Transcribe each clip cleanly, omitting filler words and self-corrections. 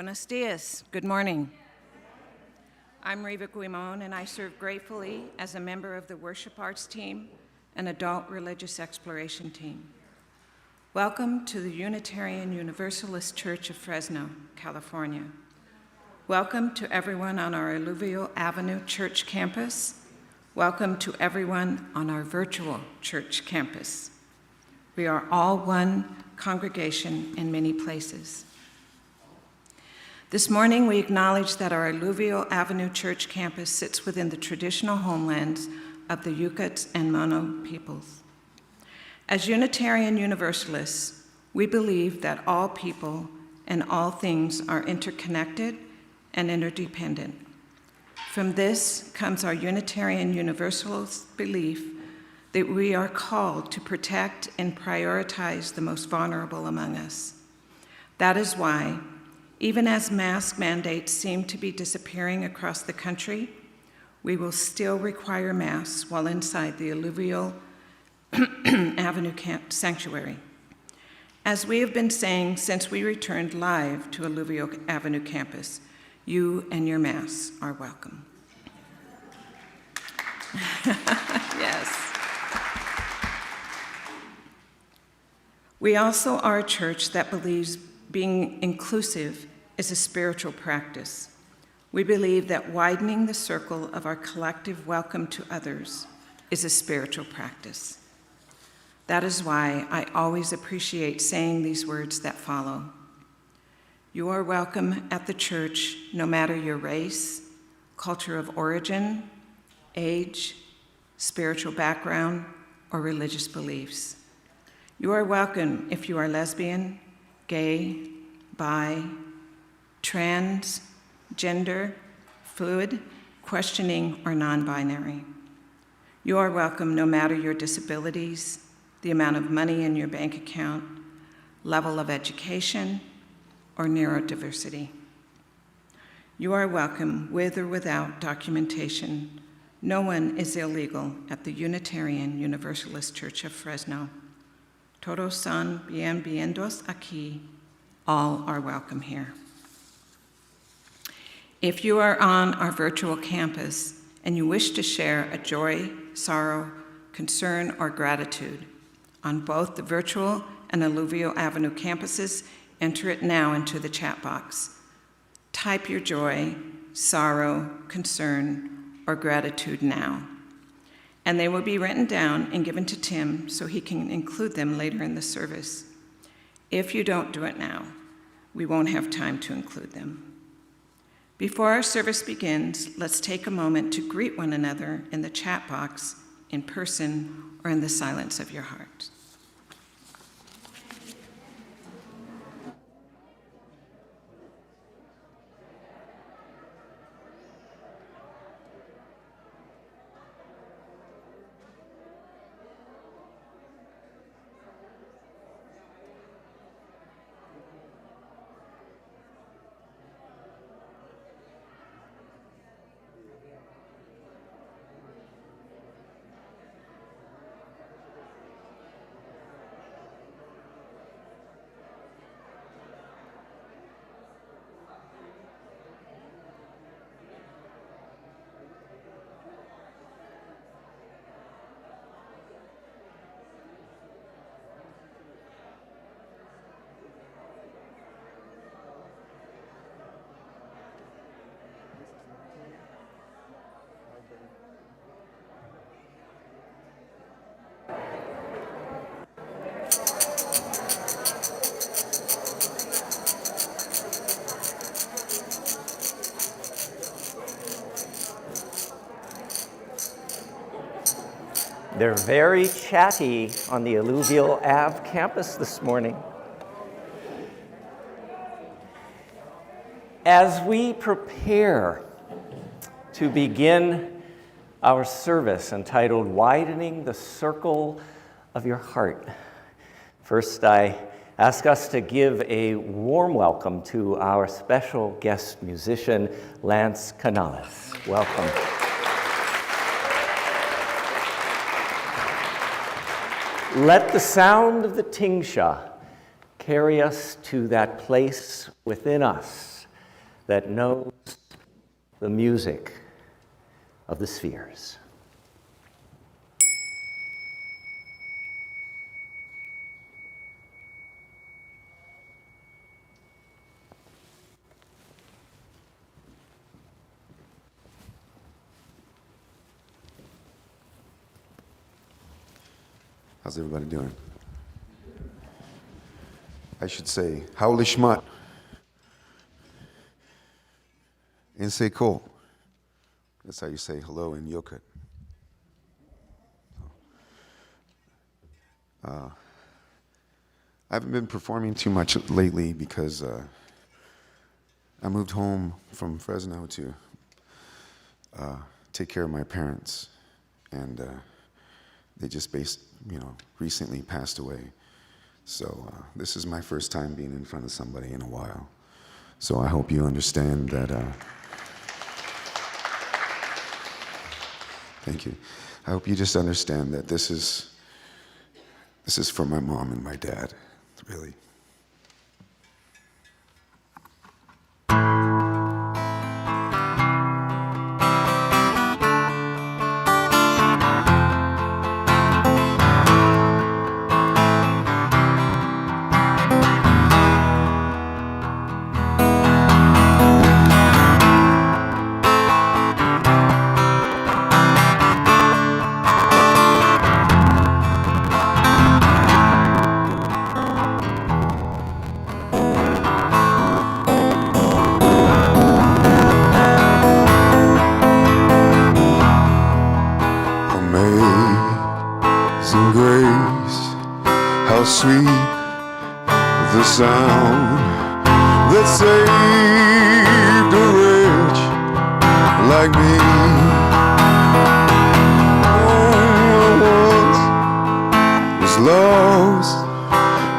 Buenos dias. Good morning. I'm Reva Guimon, and I serve gratefully as a member of the Worship Arts team and Adult Religious Exploration team. Welcome to the Unitarian Universalist Church of Fresno, California. Welcome to everyone on our Alluvial Avenue church campus. Welcome to everyone on our virtual church campus. We are all one congregation in many places. This morning, we acknowledge that our Alluvial Avenue Church campus sits within the traditional homelands of the Yucats and Mono peoples. As Unitarian Universalists, we believe that all people and all things are interconnected and interdependent. From this comes our Unitarian Universalist belief that we are called to protect and prioritize the most vulnerable among us. That is why, even as mask mandates seem to be disappearing across the country, we will still require masks while inside the Alluvial Avenue Sanctuary. As we have been saying since we returned live to Alluvial Avenue campus, you and your masks are welcome. Yes. We also are a church that believes being inclusive is a spiritual practice. We believe that widening the circle of our collective welcome to others is a spiritual practice. That is why I always appreciate saying these words that follow. You are welcome at the church no matter your race, culture of origin, age, spiritual background, or religious beliefs. You are welcome if you are lesbian, gay, bi, trans, gender, fluid, questioning, or non-binary. You are welcome no matter your disabilities, the amount of money in your bank account, level of education, or neurodiversity. You are welcome with or without documentation. No one is illegal at the Unitarian Universalist Church of Fresno. Todos son bienvenidos aquí. All are welcome here. If you are on our virtual campus and you wish to share a joy, sorrow, concern, or gratitude on both the virtual and Alluvial Avenue campuses, enter it now into the chat box. Type your joy, sorrow, concern, or gratitude now, and they will be written down and given to Tim so he can include them later in the service. If you don't do it now, we won't have time to include them. Before our service begins, let's take a moment to greet one another in the chat box, in person, or in the silence of your heart. They're very chatty on the Alluvial Ave campus this morning. As we prepare to begin our service entitled Widening the Circle of Your Heart, first I ask us to give a warm welcome to our special guest musician, Lance Canales. Welcome. Let the sound of the tingsha carry us to that place within us that knows the music of the spheres. How's everybody doing? I should say, Howli Shmat. And say cool. That's how you say hello in Yokut. I haven't been performing too much lately because I moved home from Fresno to take care of my parents. And they just recently passed away. So this is my first time being in front of somebody in a while. So I hope you understand that. Thank you. I hope you just understand that this is for my mom and my dad, really. Sweet the sound that saved a wretch like me. Oh, I once was lost,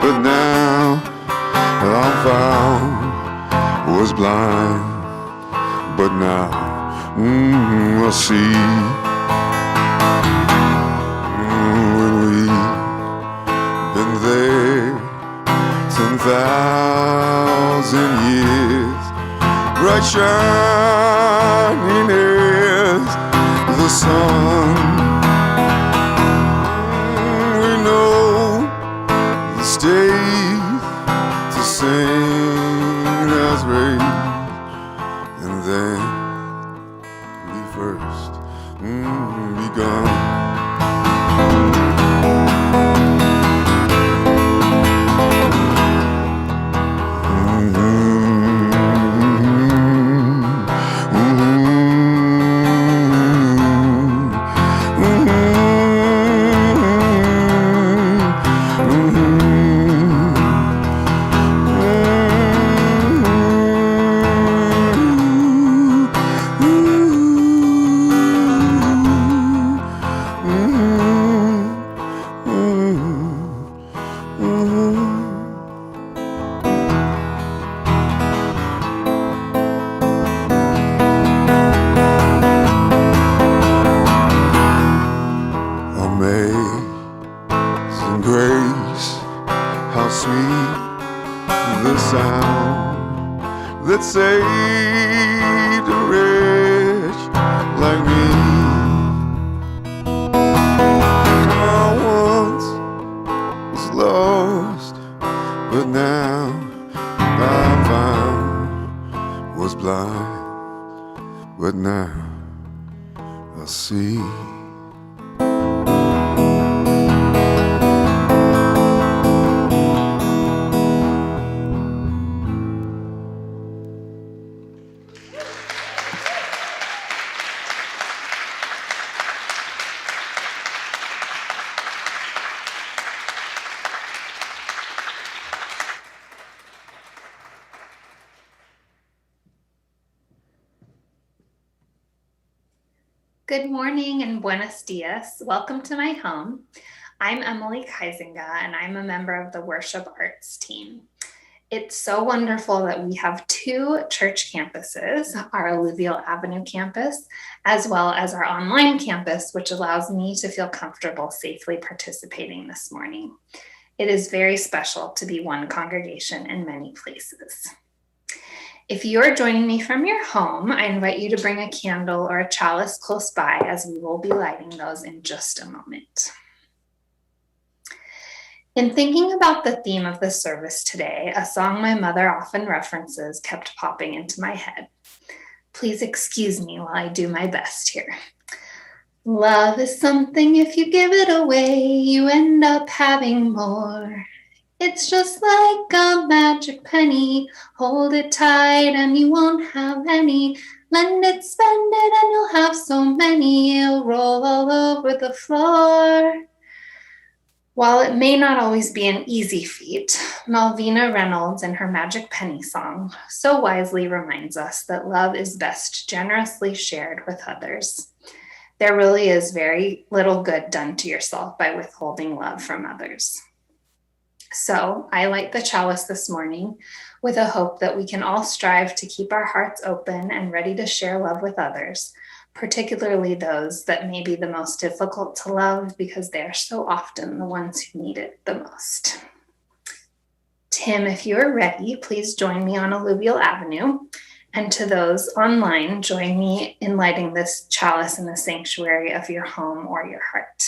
but now I'm found. Was blind, but now I see. Been there 10,000 years, bright shining as the sun. We know the state to sing as rain, and then we first begun. That saved a wretch like me. I once was lost, but now I'm found. Was blind, but now I see. Good morning and buenos dias. Welcome to my home. I'm Emily Kaisinga and I'm a member of the Worship Arts team. It's so wonderful that we have two church campuses, our Alluvial Avenue campus, as well as our online campus, which allows me to feel comfortable safely participating this morning. It is very special to be one congregation in many places. If you are joining me from your home, I invite you to bring a candle or a chalice close by, as we will be lighting those in just a moment. In thinking about the theme of the service today, a song my mother often references kept popping into my head. Please excuse me while I do my best here. Love is something, if you give it away, you end up having more. It's just like a magic penny. Hold it tight and you won't have any. Lend it, spend it, and you'll have so many. It'll roll all over the floor. While it may not always be an easy feat, Malvina Reynolds in her Magic Penny song so wisely reminds us that love is best generously shared with others. There really is very little good done to yourself by withholding love from others. So I light the chalice this morning with a hope that we can all strive to keep our hearts open and ready to share love with others, particularly those that may be the most difficult to love because they are so often the ones who need it the most. Tim, if you are ready, please join me on Alluvial Avenue. And to those online, join me in lighting this chalice in the sanctuary of your home or your heart.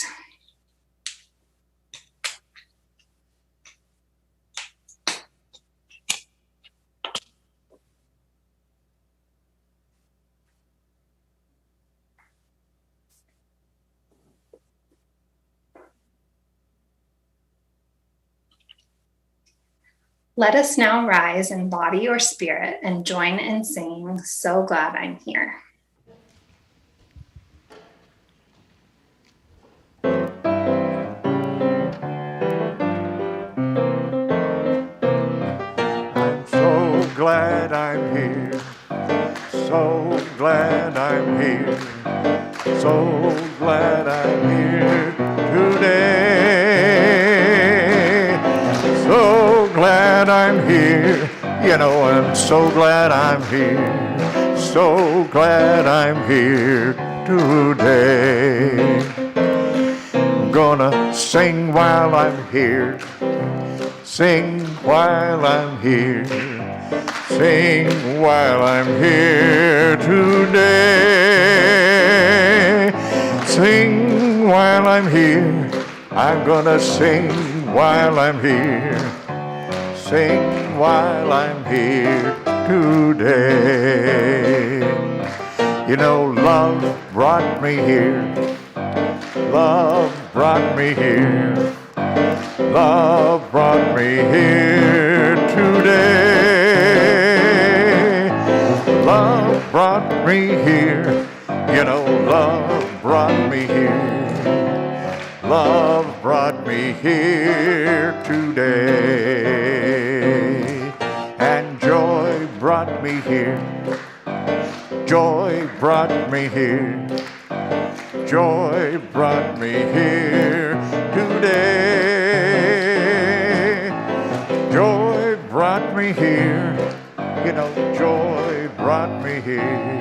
Let us now rise in body or spirit and join in singing, "So Glad I'm Here." I'm so glad I'm here, so glad I'm here, so glad I'm here today. So glad I'm here, you know, I'm so glad I'm here, so glad I'm here today. I'm gonna sing while I'm here, sing while I'm here, sing while I'm here today. Sing while I'm here, I'm gonna sing while I'm here, sing while I'm here today. You know, love brought me here, love brought me here, love brought me here today. Love brought me here, you know, love brought me here, love brought me here today. And joy brought me here, joy brought me here, joy brought me here today. Joy brought me here, you know, joy brought me here,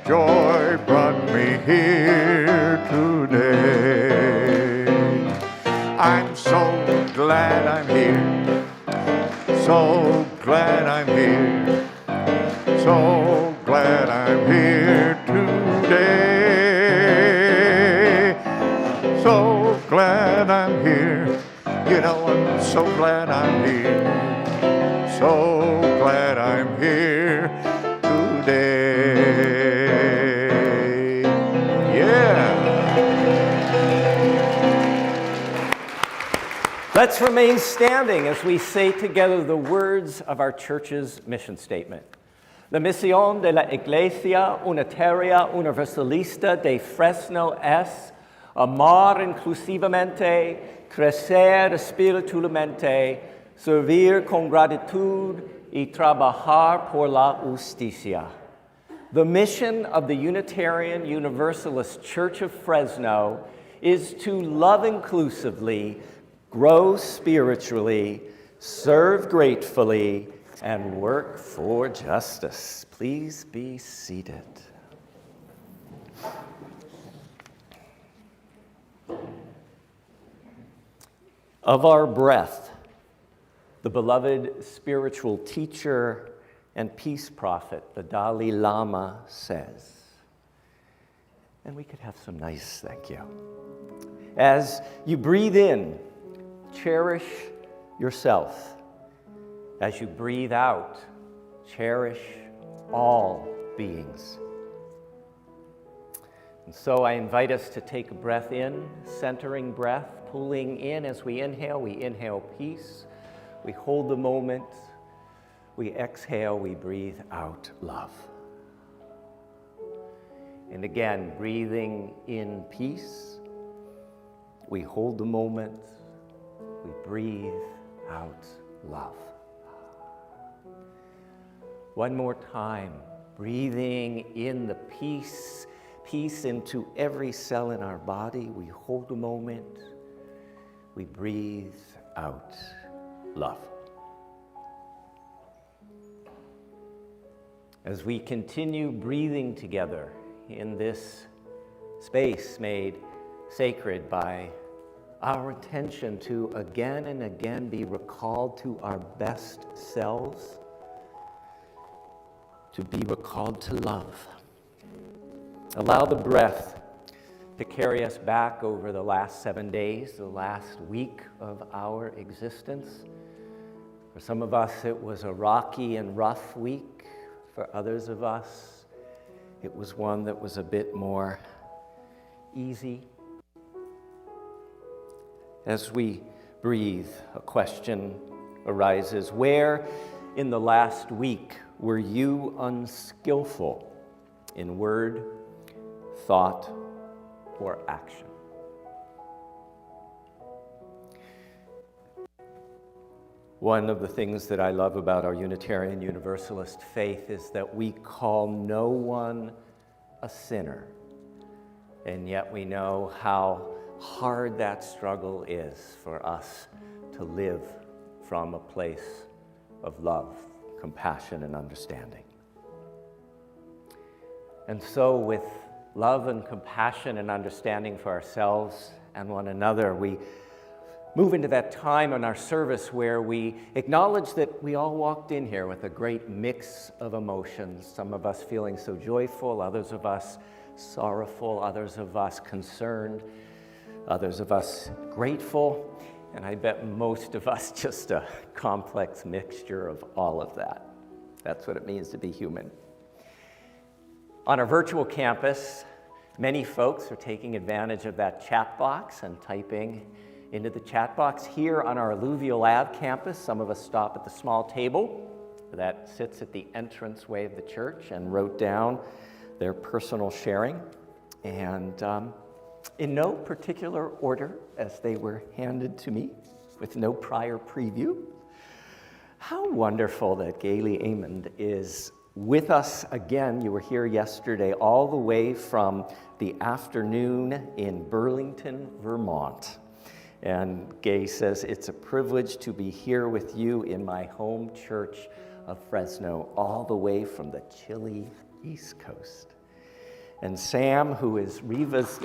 joy brought me here today. I'm so glad I'm here, so glad I'm here, so glad I'm here today. So glad I'm here, you know, I'm so glad I'm here, so glad I'm here today. Yeah. Let's remain standing as we say together the words of our church's mission statement. La misión de la Iglesia Unitaria Universalista de Fresno es amar inclusivamente, crecer espiritualmente, servir con gratitud y trabajar por la justicia. The mission of the Unitarian Universalist Church of Fresno is to love inclusively, grow spiritually, serve gratefully, and work for justice. Please be seated. Of our breath, the beloved spiritual teacher and peace prophet, the Dalai Lama, says. And we could have some nice thank you. As you breathe in, cherish yourself. As you breathe out, cherish all beings. And so I invite us to take a breath in, centering breath, pulling in. As we inhale peace. We hold the moment. We exhale, we breathe out love. And again, breathing in peace. We hold the moment. We breathe out love. One more time, breathing in the peace into every cell in our body. We hold a moment. We breathe out love. As we continue breathing together in this space made sacred by our intention to again and again be recalled to our best selves, to be recalled to love. Allow the breath to carry us back over the last 7 days, the last week of our existence. For some of us, it was a rocky and rough week. For others of us, it was one that was a bit more easy. As we breathe, a question arises. Where in the last week were you unskillful in word, thought, or action? One of the things that I love about our Unitarian Universalist faith is that we call no one a sinner, and yet we know how hard that struggle is for us to live from a place of love, compassion, and understanding. And so with love and compassion and understanding for ourselves and one another, we move into that time in our service where we acknowledge that we all walked in here with a great mix of emotions, some of us feeling so joyful, others of us sorrowful, others of us concerned, others of us grateful, and I bet most of us just a complex mixture of all of that. That's what it means to be human. On our virtual campus, many folks are taking advantage of that chat box and typing into the chat box. Here on our Alluvial Ave campus, some of us stop at the small table that sits at the entranceway of the church and wrote down their personal sharing. And in no particular order as they were handed to me, with no prior preview. How wonderful that Gailey Amond is with us again. You were here yesterday all the way from the afternoon in Burlington, Vermont. And Gay says, it's a privilege to be here with you in my home church of Fresno, all the way from the chilly East Coast. And Sam, who is Riva's,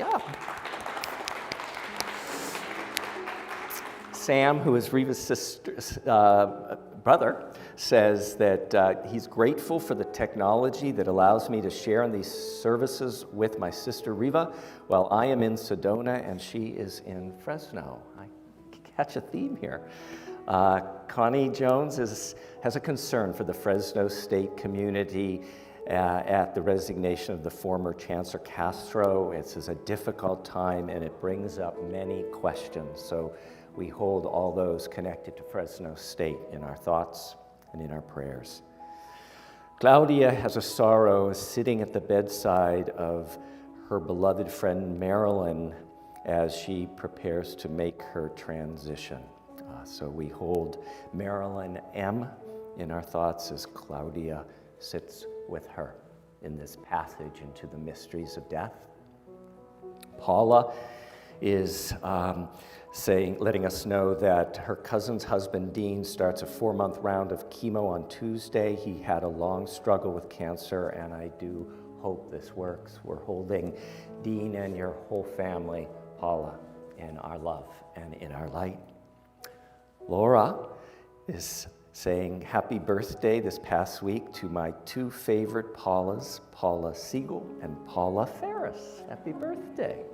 Sam, who is Riva's sister's brother, says that he's grateful for the technology that allows me to share in these services with my sister Riva while I am in Sedona and she is in Fresno. I catch a theme here. Connie Jones has a concern for the Fresno State community at the resignation of the former Chancellor Castro. It's a difficult time and it brings up many questions. So we hold all those connected to Fresno State in our thoughts and in our prayers. Claudia has a sorrow sitting at the bedside of her beloved friend Marilyn as she prepares to make her transition. So we hold Marilyn M. in our thoughts as Claudia sits with her in this passage into the mysteries of death. Paula is letting us know that her cousin's husband, Dean, starts a 4-month round of chemo on Tuesday. He had a long struggle with cancer, and I do hope this works. We're holding Dean and your whole family, Paula, in our love and in our light. Laura is saying happy birthday this past week to my two favorite Paulas, Paula Siegel and Paula Ferris. Happy birthday.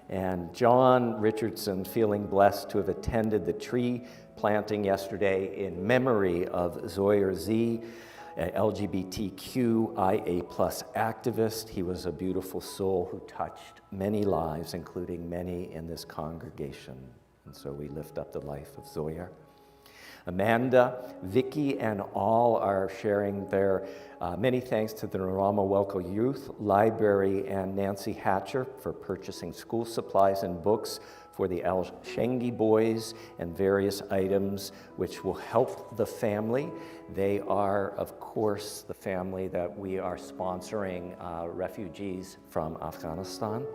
And John Richardson, feeling blessed to have attended the tree planting yesterday in memory of Zoya Z, an LGBTQIA+ activist. He was a beautiful soul who touched many lives, including many in this congregation. And so we lift up the life of Zoya. Amanda, Vicky, and all are sharing their many thanks to the Naramawelko Youth Library and Nancy Hatcher for purchasing school supplies and books for the Al Shengi boys and various items which will help the family. They are, of course, the family that we are sponsoring refugees from Afghanistan.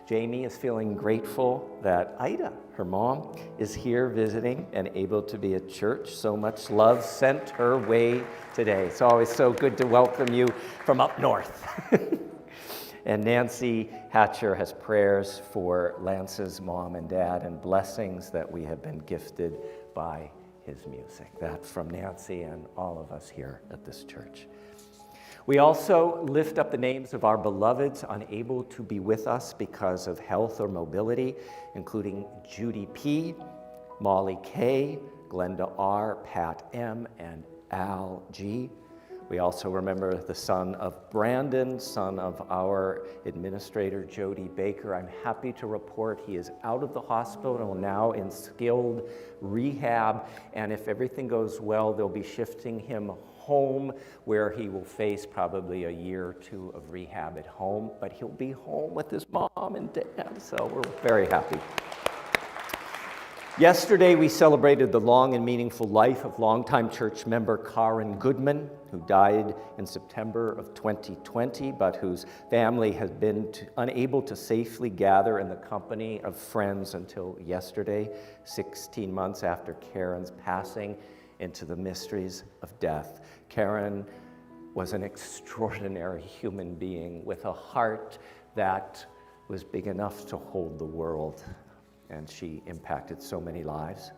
Jamie is feeling grateful that Ida, her mom, is here visiting and able to be at church. So much love sent her way today. It's always so good to welcome you from up north. And Nancy Hatcher has prayers for Lance's mom and dad and blessings that we have been gifted by his music. That from Nancy and all of us here at this church. We also lift up the names of our beloveds unable to be with us because of health or mobility, including Judy P., Molly K., Glenda R., Pat M., and Al G. We also remember the son of Brandon, son of our administrator, Jody Baker. I'm happy to report he is out of the hospital now in skilled rehab, and if everything goes well, they'll be shifting him home, where he will face probably a year or two of rehab at home, but he'll be home with his mom and dad, so we're very happy. Yesterday, we celebrated the long and meaningful life of longtime church member Karen Goodman, who died in September of 2020, but whose family has been unable to safely gather in the company of friends until yesterday, 16 months after Karen's passing into the mysteries of death. Karen was an extraordinary human being with a heart that was big enough to hold the world, and she impacted so many lives.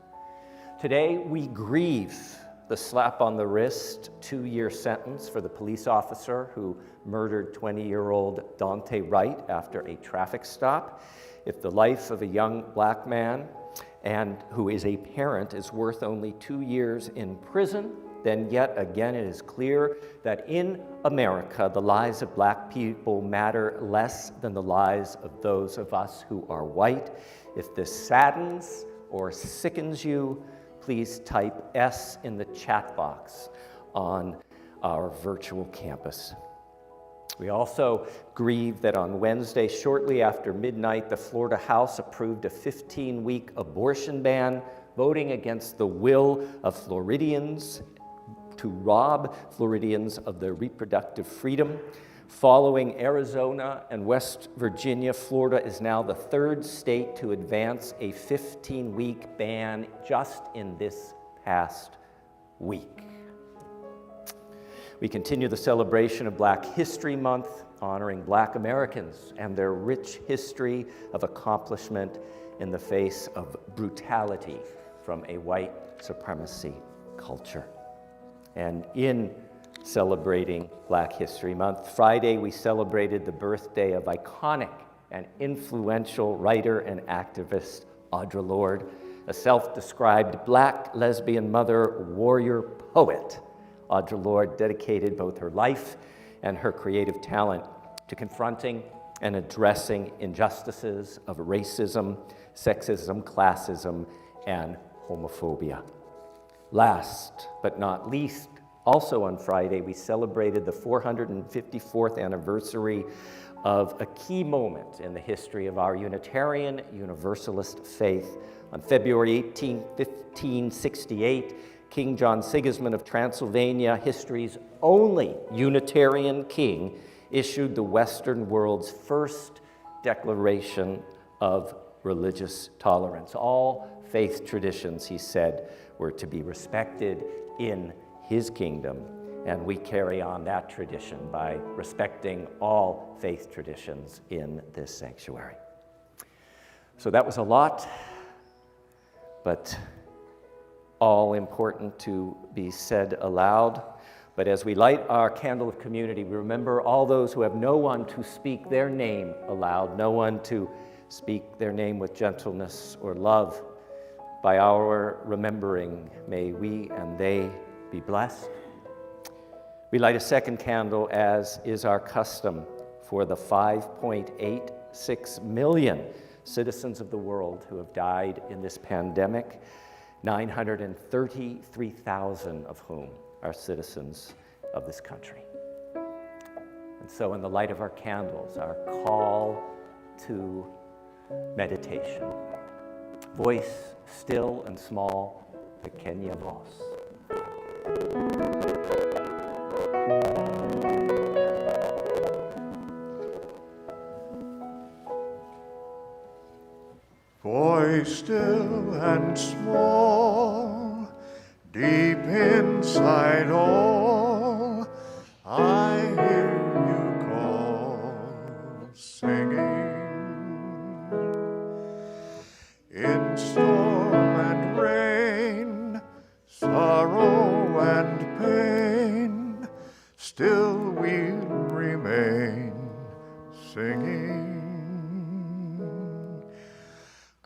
Today, we grieve the slap on the wrist, 2-year sentence for the police officer who murdered 20-year-old Dante Wright after a traffic stop. If the life of a young black man and who is a parent is worth only 2 years in prison, then yet again it is clear that in America, the lives of black people matter less than the lives of those of us who are white. If this saddens or sickens you, please type S in the chat box on our virtual campus. We also grieve that on Wednesday, shortly after midnight, the Florida House approved a 15-week abortion ban, voting against the will of Floridians to rob Floridians of their reproductive freedom. Following Arizona and West Virginia, Florida is now the third state to advance a 15-week ban just in this past week. We continue the celebration of Black History Month, honoring Black Americans and their rich history of accomplishment in the face of brutality from a white supremacy culture. And in celebrating Black History Month, Friday we celebrated the birthday of iconic and influential writer and activist Audra Lorde, a self-described Black lesbian mother, warrior, poet. Audra Lorde dedicated both her life and her creative talent to confronting and addressing injustices of racism, sexism, classism, and homophobia. Last but not least, also on Friday, we celebrated the 454th anniversary of a key moment in the history of our Unitarian Universalist faith. On February 18, 1568, King John Sigismund of Transylvania, history's only Unitarian king, issued the Western world's first declaration of religious tolerance. All faith traditions, he said, were to be respected in his kingdom, and we carry on that tradition by respecting all faith traditions in this sanctuary. So that was a lot, but all important to be said aloud. But as we light our candle of community, we remember all those who have no one to speak their name aloud, no one to speak their name with gentleness or love. By our remembering, may we and they be blessed. We light a second candle, as is our custom, for the 5.86 million citizens of the world who have died in this pandemic, 933,000 of whom are citizens of this country. And so in the light of our candles, our call to meditation. Voice still and small, pequeña voz. Voice still and small, deep inside all, I hear you call, singing. In storm and rain, sorrow and pain, still we'll remain singing.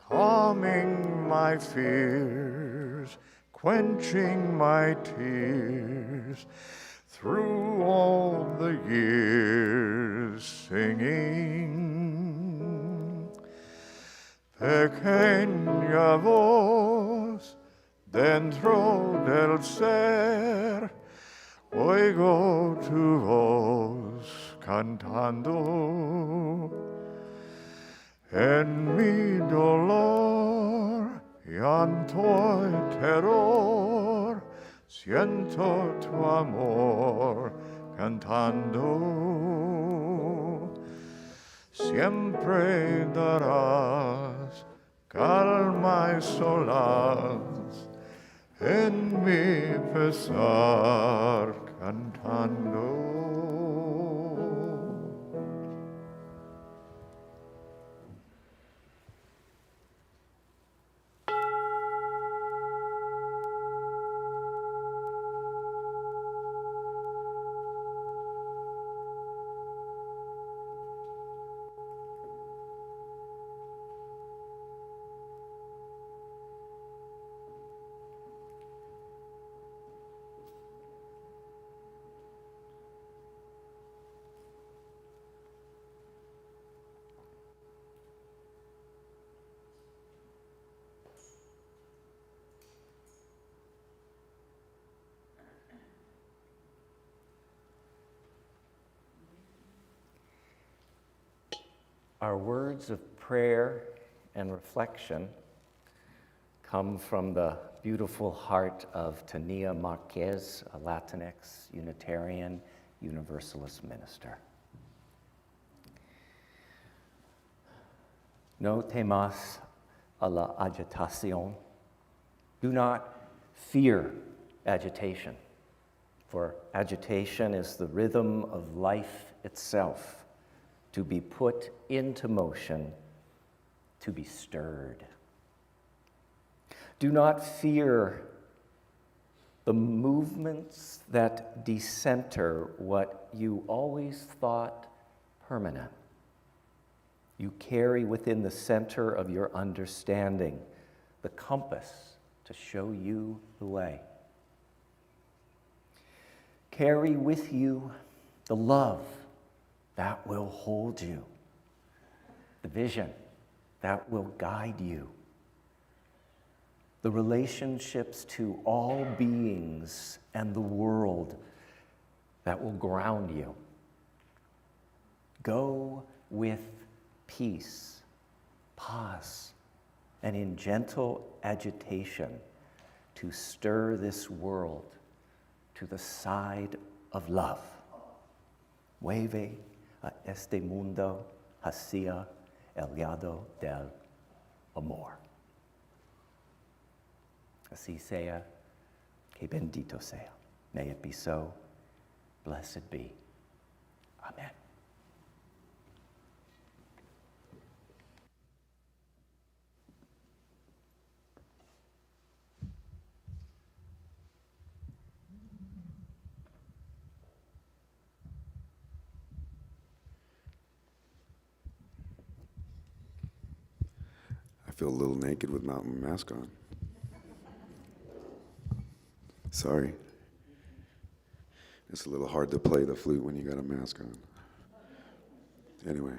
Calming my fears, quenching my tears, through all the years singing. Pequeña voz dentro del ser, oigo tu voz cantando. En mi dolor, llanto y terror, siento tu amor cantando. Siempre darás calma y solaz en mi pesar cantando. Our words of prayer and reflection come from the beautiful heart of Tania Marquez, a Latinx Unitarian Universalist minister. No temas a la agitación. Do not fear agitation, for agitation is the rhythm of life itself, to be put into motion, to be stirred. Do not fear the movements that decenter what you always thought permanent. You carry within the center of your understanding the compass to show you the way. Carry with you the love that will hold you, the vision that will guide you, the relationships to all beings and the world that will ground you. Go with peace, pause, and in gentle agitation to stir this world to the side of love. Mueve a este mundo hacia el lado del amor. Así sea, que bendito sea. May it be so. Blessed be. Amen. feel a little naked without my mask on. Sorry. It's a little hard to play the flute when you got a mask on. Anyway.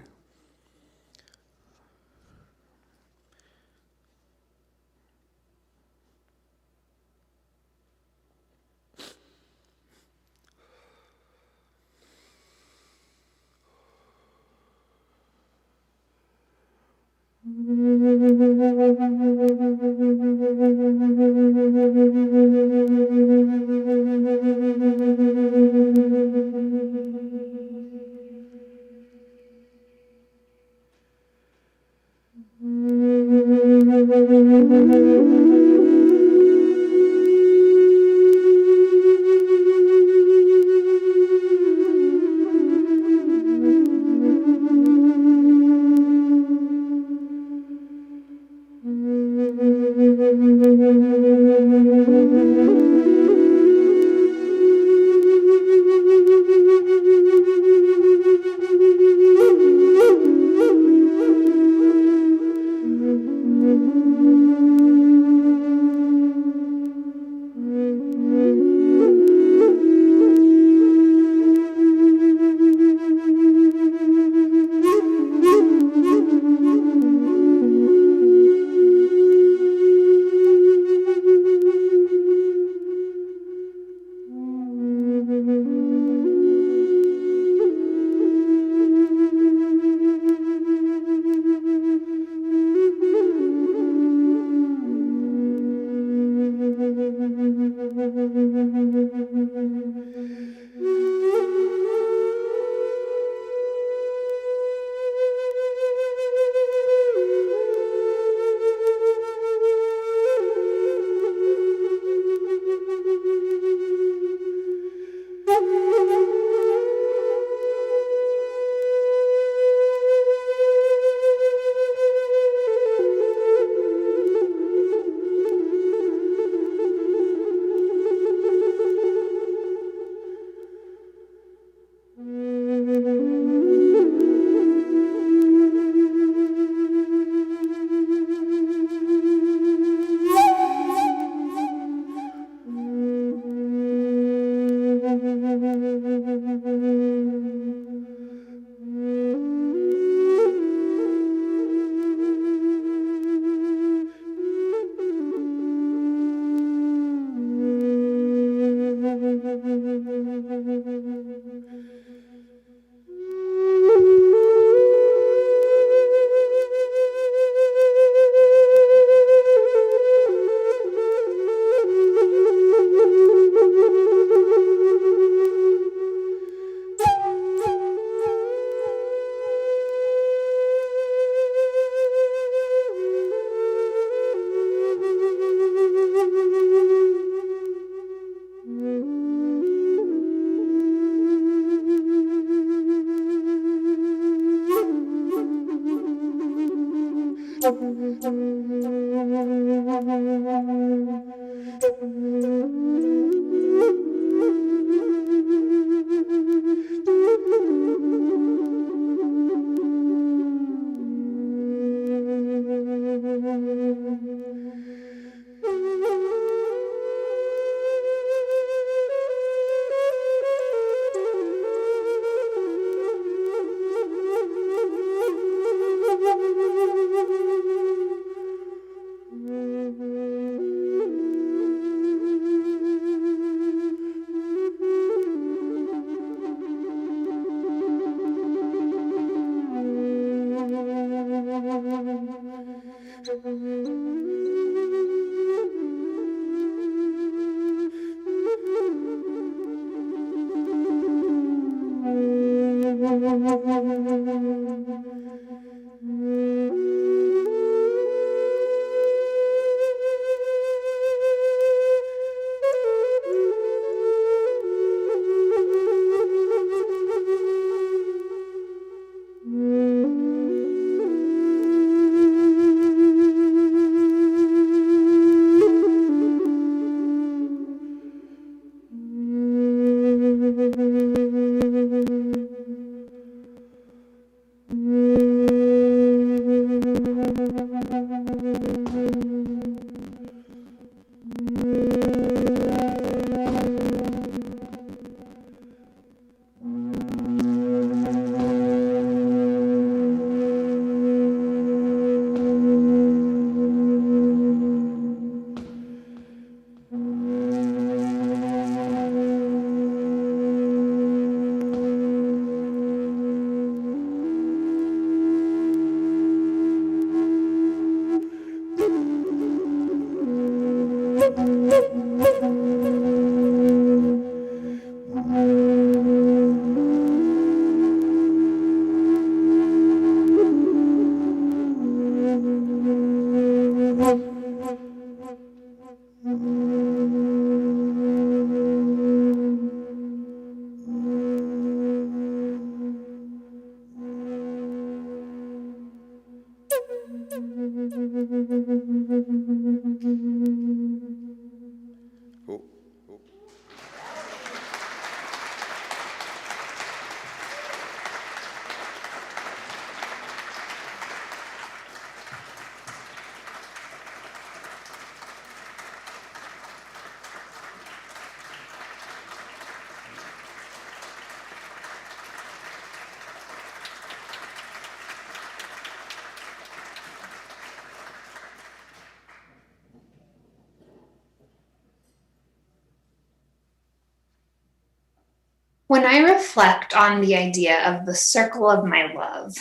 When I reflect on the idea of the circle of my love,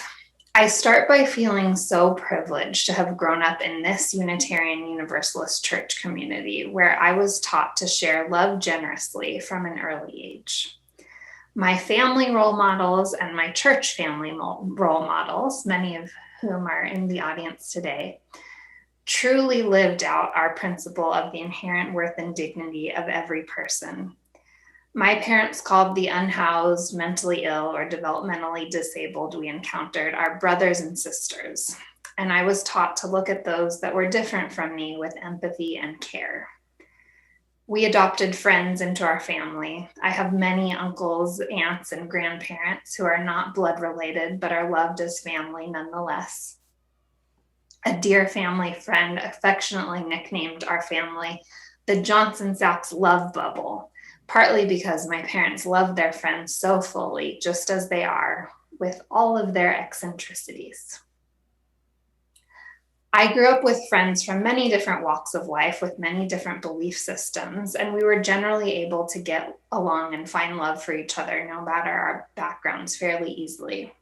I start by feeling so privileged to have grown up in this Unitarian Universalist church community where I was taught to share love generously from an early age. My family role models and my church family role models, many of whom are in the audience today, truly lived out our principle of the inherent worth and dignity of every person. My parents called the unhoused, mentally ill, or developmentally disabled we encountered our brothers and sisters, and I was taught to look at those that were different from me with empathy and care. We adopted friends into our family. I have many uncles, aunts, and grandparents who are not blood related, but are loved as family nonetheless. A dear family friend affectionately nicknamed our family the Johnson Sachs Love Bubble, partly because my parents loved their friends so fully, just as they are, with all of their eccentricities. I grew up with friends from many different walks of life with many different belief systems, and we were generally able to get along and find love for each other, no matter our backgrounds, fairly easily.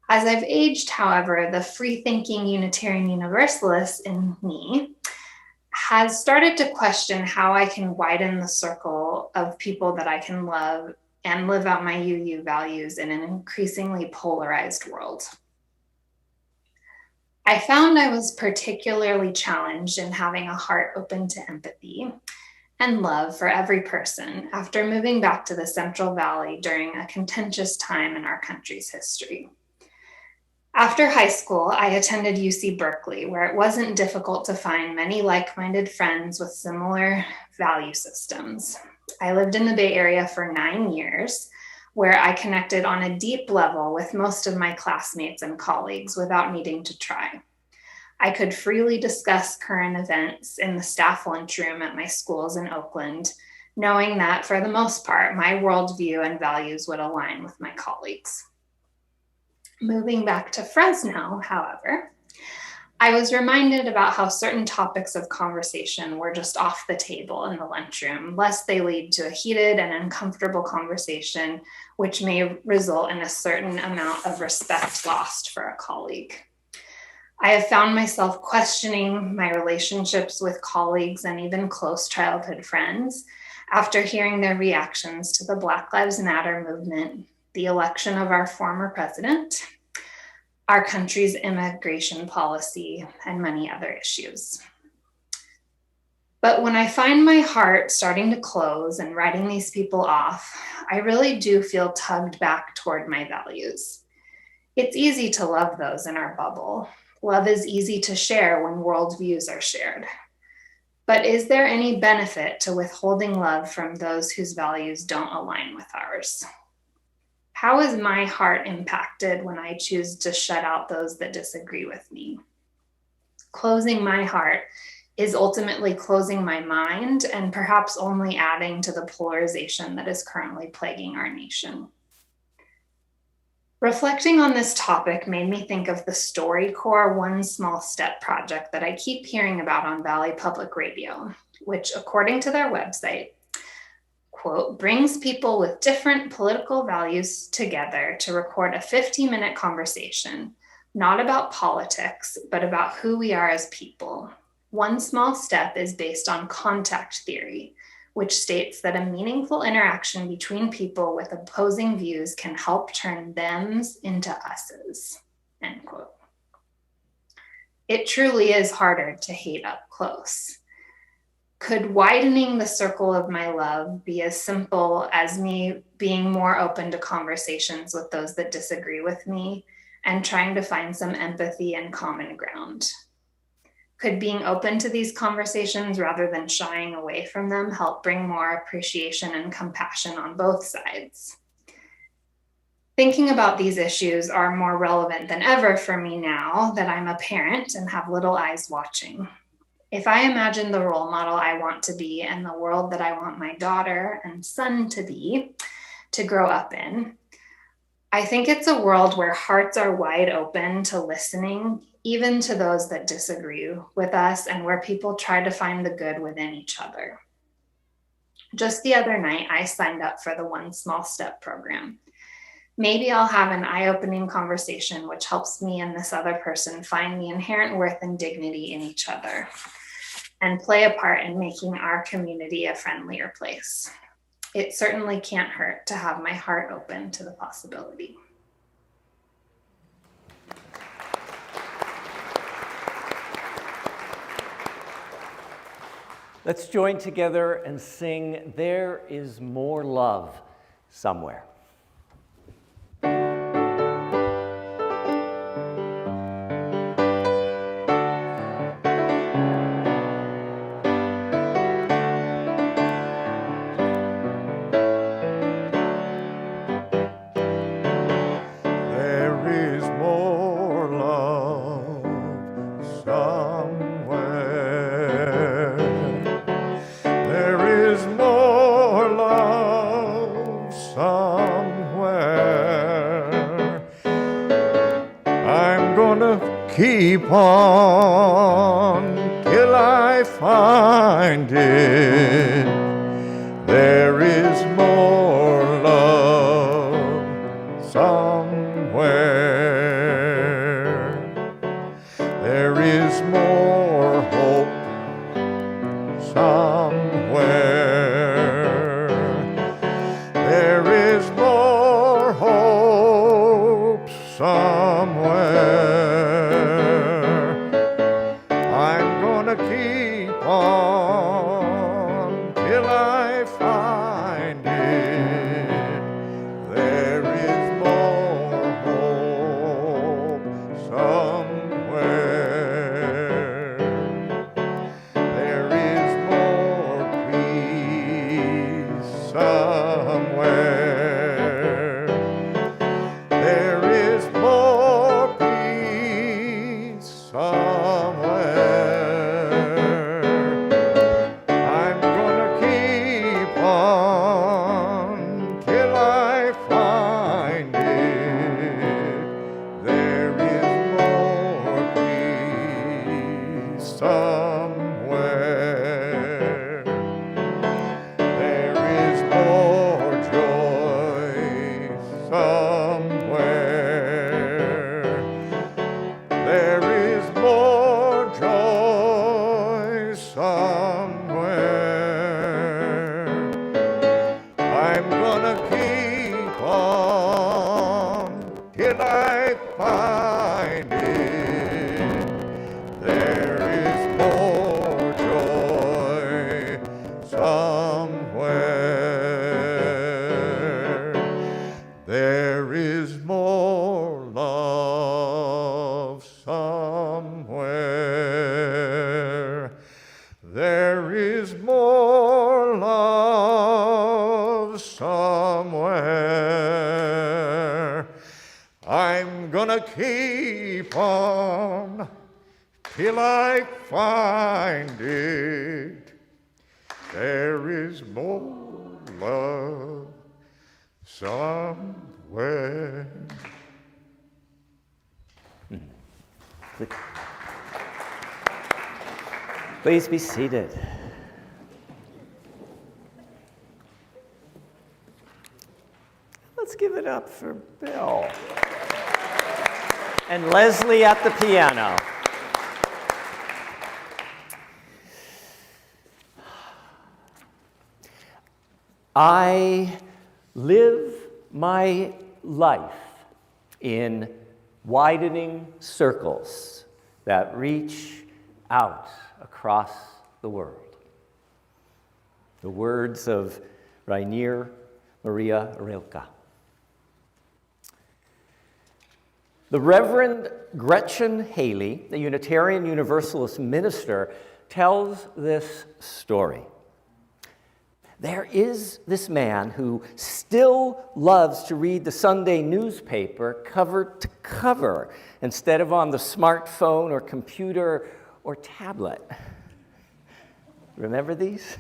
As I've aged, however, the free-thinking Unitarian Universalist in me has started to question how I can widen the circle of people that I can love and live out my UU values in an increasingly polarized world. I found I was particularly challenged in having a heart open to empathy and love for every person after moving back to the Central Valley during a contentious time in our country's history. After high school, I attended UC Berkeley, where it wasn't difficult to find many like-minded friends with similar value systems. I lived in the Bay Area for 9 years, where I connected on a deep level with most of my classmates and colleagues without needing to try. I could freely discuss current events in the staff lunchroom at my schools in Oakland, knowing that for the most part, my worldview and values would align with my colleagues. Moving back to Fresno, however, I was reminded about how certain topics of conversation were just off the table in the lunchroom, lest they lead to a heated and uncomfortable conversation, which may result in a certain amount of respect lost for a colleague. I have found myself questioning my relationships with colleagues and even close childhood friends after hearing their reactions to the Black Lives Matter movement, the election of our former president, our country's immigration policy, and many other issues. But when I find my heart starting to close and writing these people off, I really do feel tugged back toward my values. It's easy to love those in our bubble. Love is easy to share when worldviews are shared. But is there any benefit to withholding love from those whose values don't align with ours? How is my heart impacted when I choose to shut out those that disagree with me? Closing my heart is ultimately closing my mind and perhaps only adding to the polarization that is currently plaguing our nation. Reflecting on this topic made me think of the StoryCorps One Small Step project that I keep hearing about on Valley Public Radio, which, according to their website, quote, brings people with different political values together to record a 15-minute conversation, not about politics, but about who we are as people. One Small Step is based on contact theory, which states that a meaningful interaction between people with opposing views can help turn thems into us's, end quote. It truly is harder to hate up close. Could widening the circle of my love be as simple as me being more open to conversations with those that disagree with me and trying to find some empathy and common ground? Could being open to these conversations rather than shying away from them help bring more appreciation and compassion on both sides? Thinking about these issues are more relevant than ever for me now that I'm a parent and have little eyes watching. If I imagine the role model I want to be and the world that I want my daughter and son to be, to grow up in, I think it's a world where hearts are wide open to listening, even to those that disagree with us, and where people try to find the good within each other. Just the other night, I signed up for the One Small Step program. Maybe I'll have an eye-opening conversation which helps me and this other person find the inherent worth and dignity in each other and play a part in making our community a friendlier place. It certainly can't hurt to have my heart open to the possibility. Let's join together and sing "There Is More Love Somewhere." Keep on till I find it. There is more love somewhere. There is more hope somewhere. There is more hope somewhere. Keep on till I find it. There is more hope somewhere. There is more peace somewhere. There is more peace somewhere. Keep on till I find it. There is more love somewhere. Please be seated. Let's give it up for Bill. And Leslie at the piano. I live my life in widening circles that reach out across the world. The words of Rainier Maria Rilke. The Reverend Gretchen Haley, the Unitarian Universalist minister, tells this story. There is this man who still loves to read the Sunday newspaper cover to cover instead of on the smartphone or computer or tablet. Remember these?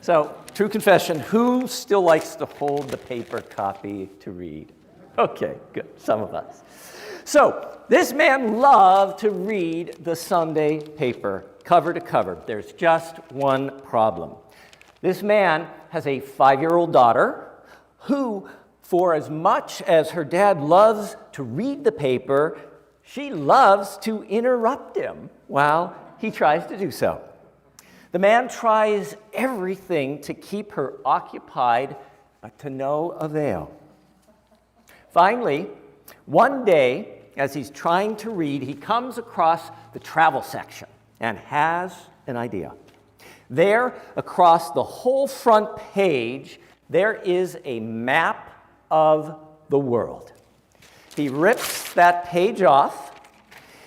So, true confession, who still likes to hold the paper copy to read? Okay, good, some of us. So, this man loved to read the Sunday paper cover to cover. There's just one problem. This man has a 5-year-old daughter who, for as much as her dad loves to read the paper, she loves to interrupt him while he tries to do so. The man tries everything to keep her occupied, but to no avail. Finally, one day, as he's trying to read, he comes across the travel section and has an idea. There, across the whole front page, there is a map of the world. He rips that page off,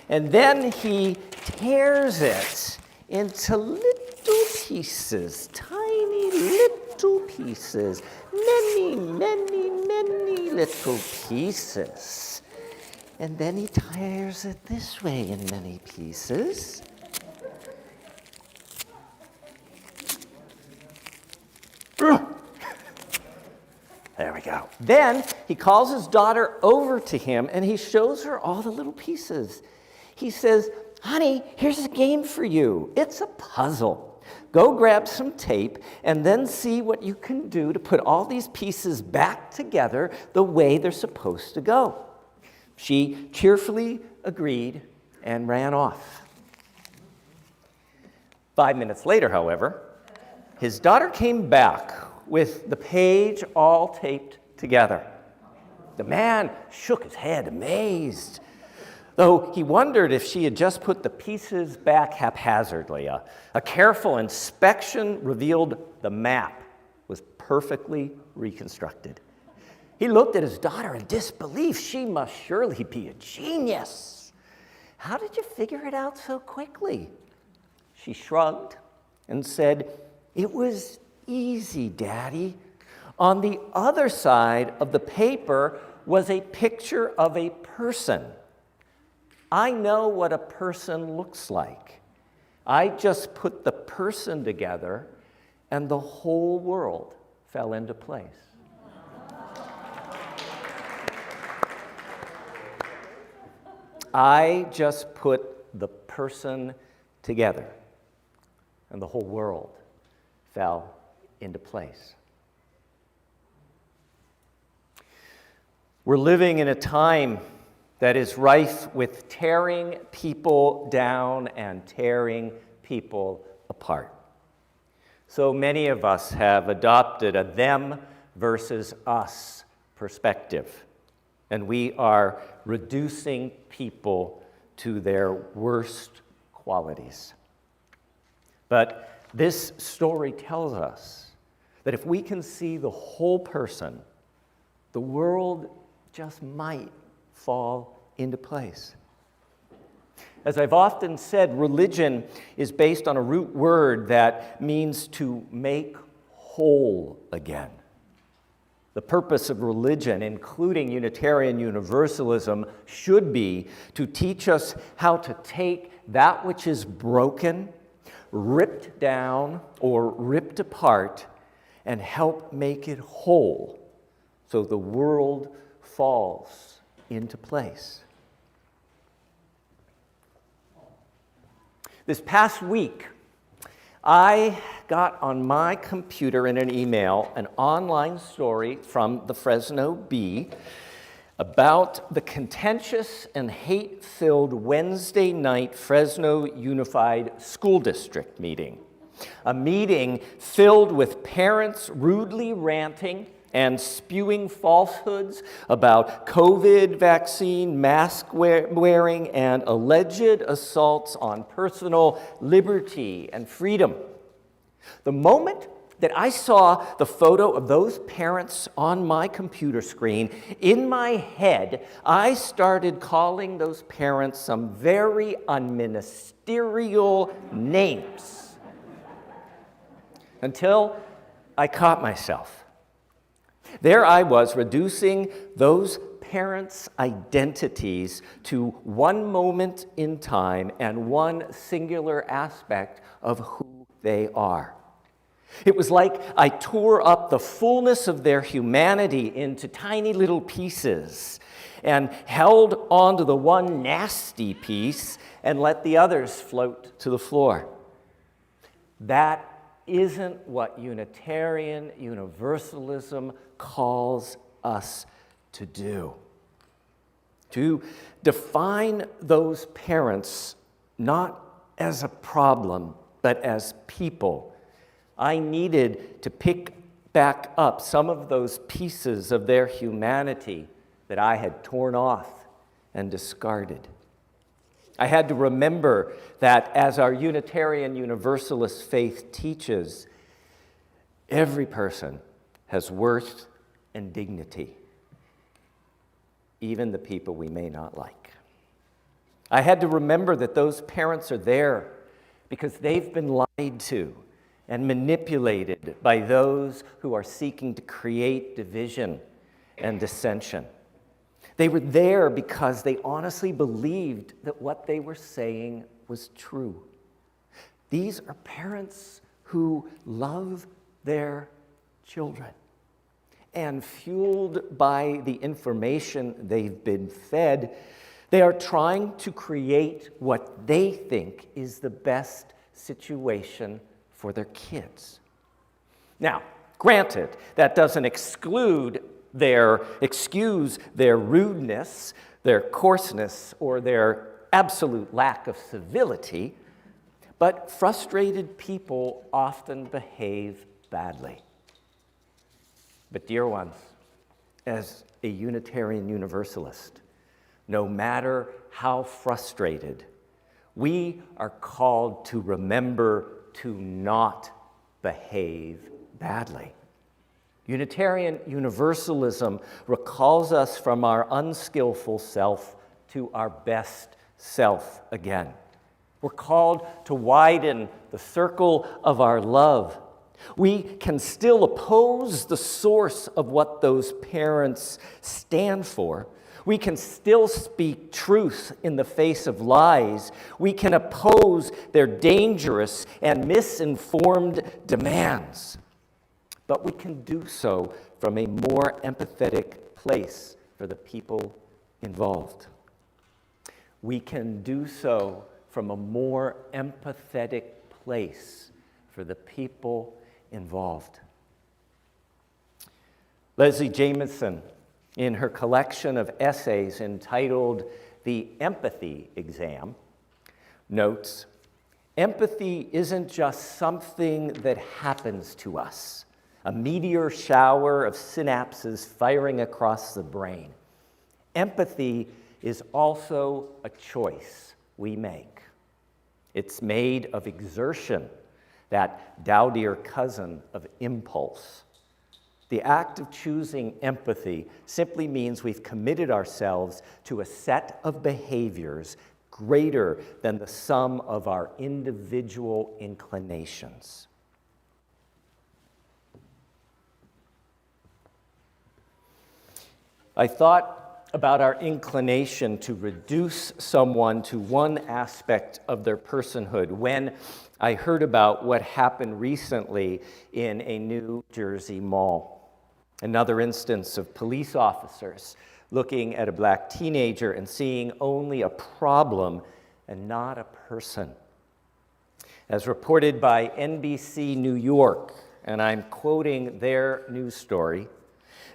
and then he tears it into little pieces, tiny little pieces, many, many, many little pieces. And then he tears it this way in many pieces. There we go. Then he calls his daughter over to him and he shows her all the little pieces. He says, "Honey, here's a game for you. It's a puzzle. Go grab some tape and then see what you can do to put all these pieces back together the way they're supposed to go." She cheerfully agreed and ran off. 5 minutes later, however, his daughter came back with the page all taped together. The man shook his head, amazed, though he wondered if she had just put the pieces back haphazardly. A careful inspection revealed the map was perfectly reconstructed. He looked at his daughter in disbelief. She must surely be a genius. "How did you figure it out so quickly?" She shrugged and said, "It was easy, Daddy. On the other side of the paper was a picture of a person. I know what a person looks like. I just put the person together and the whole world fell into place." I just put the person together and the whole world fell into place. We're living in a time that is rife with tearing people down and tearing people apart. So many of us have adopted a them versus us perspective, and we are reducing people to their worst qualities. But this story tells us that if we can see the whole person, the world just might fall into place. As I've often said, religion is based on a root word that means to make whole again. The purpose of religion, including Unitarian Universalism, should be to teach us how to take that which is broken, ripped down, or ripped apart, and help make it whole so the world falls into place. This past week, I got on my computer in an email an online story from the Fresno Bee about the contentious and hate-filled Wednesday night Fresno Unified School District meeting. A meeting filled with parents rudely ranting and spewing falsehoods about COVID vaccine, mask wearing, and alleged assaults on personal liberty and freedom. The moment that I saw the photo of those parents on my computer screen, in my head, I started calling those parents some very unministerial names until I caught myself. There I was, reducing those parents' identities to one moment in time and one singular aspect of who they are. It was like I tore up the fullness of their humanity into tiny little pieces and held onto the one nasty piece and let the others float to the floor. That isn't what Unitarian Universalism calls us to do. To define those parents not as a problem, but as people. I needed to pick back up some of those pieces of their humanity that I had torn off and discarded. I had to remember that as our Unitarian Universalist faith teaches, every person has worth and dignity, even the people we may not like. I had to remember that those parents are there because they've been lied to and manipulated by those who are seeking to create division and dissension. They were there because they honestly believed that what they were saying was true. These are parents who love their children. And fueled by the information they've been fed, they are trying to create what they think is the best situation for their kids. Now, granted, that doesn't excuse their rudeness, their coarseness, or their absolute lack of civility, but frustrated people often behave badly. But dear ones, as a Unitarian Universalist, no matter how frustrated, we are called to remember to not behave badly. Unitarian Universalism recalls us from our unskillful self to our best self again. We're called to widen the circle of our love. We can still oppose the source of what those parents stand for. We can still speak truth in the face of lies. We can oppose their dangerous and misinformed demands. But we can do so from a more empathetic place for the people involved. We can do so from a more empathetic place for the people involved. Leslie Jamison, in her collection of essays entitled The Empathy Exam, notes, empathy isn't just something that happens to us, a meteor shower of synapses firing across the brain. Empathy is also a choice we make. It's made of exertion, that dowdier cousin of impulse. The act of choosing empathy simply means we've committed ourselves to a set of behaviors greater than the sum of our individual inclinations. I thought about our inclination to reduce someone to one aspect of their personhood when I heard about what happened recently in a New Jersey mall. Another instance of police officers looking at a black teenager and seeing only a problem and not a person. As reported by NBC New York, and I'm quoting their news story,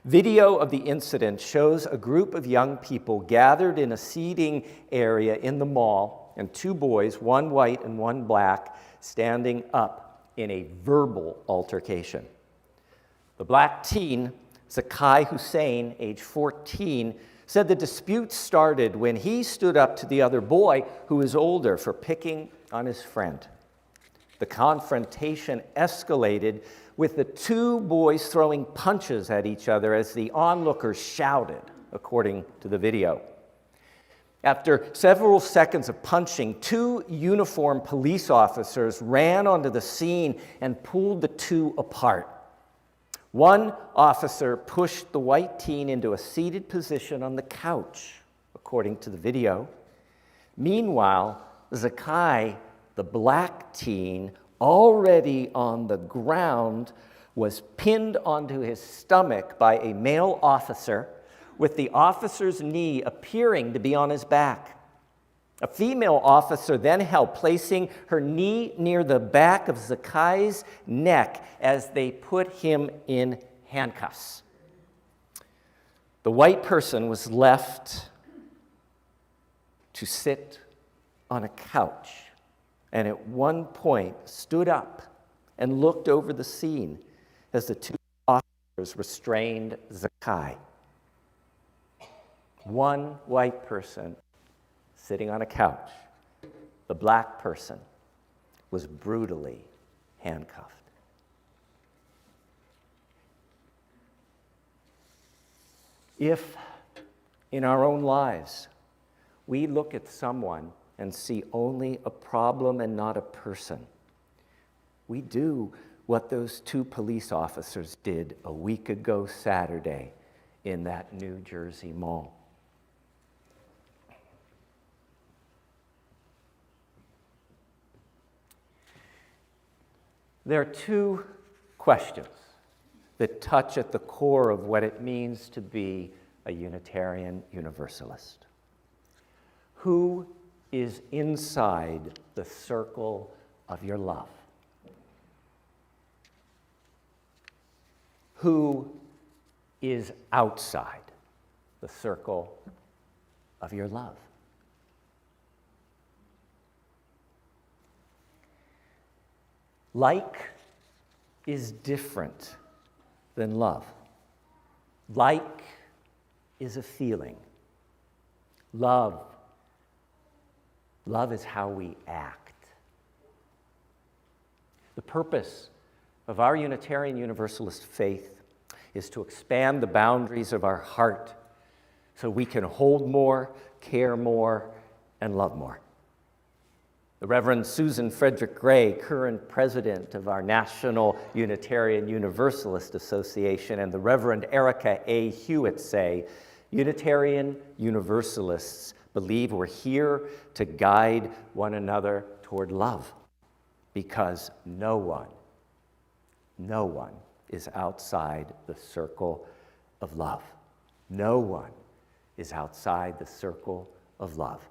video of the incident shows a group of young people gathered in a seating area in the mall and two boys, one white and one black, standing up in a verbal altercation. The black teen, Zakai Hussein, age 14, said the dispute started when he stood up to the other boy, who is older, for picking on his friend. The confrontation escalated with the two boys throwing punches at each other as the onlookers shouted, according to the video. After several seconds of punching, two uniformed police officers ran onto the scene and pulled the two apart. One officer pushed the white teen into a seated position on the couch, according to the video. Meanwhile, Zakai, the black teen, already on the ground, was pinned onto his stomach by a male officer, with the officer's knee appearing to be on his back. A female officer then held, placing her knee near the back of Zaccai's neck as they put him in handcuffs. The white person was left to sit on a couch, and at one point stood up and looked over the scene as the two officers restrained Zaccai. One white person sitting on a couch. The black person was brutally handcuffed. If in our own lives we look at someone and see only a problem and not a person, we do what those two police officers did a week ago Saturday in that New Jersey mall. There are two questions that touch at the core of what it means to be a Unitarian Universalist. Who is inside the circle of your love? Who is outside the circle of your love? Like is different than love. Like is a feeling. Love is how we act. The purpose of our Unitarian Universalist faith is to expand the boundaries of our heart so we can hold more, care more, and love more. The Reverend Susan Frederick Gray, current president of our National Unitarian Universalist Association, and the Reverend Erica A. Hewitt say, Unitarian Universalists believe we're here to guide one another toward love because no one is outside the circle of love. No one is outside the circle of love.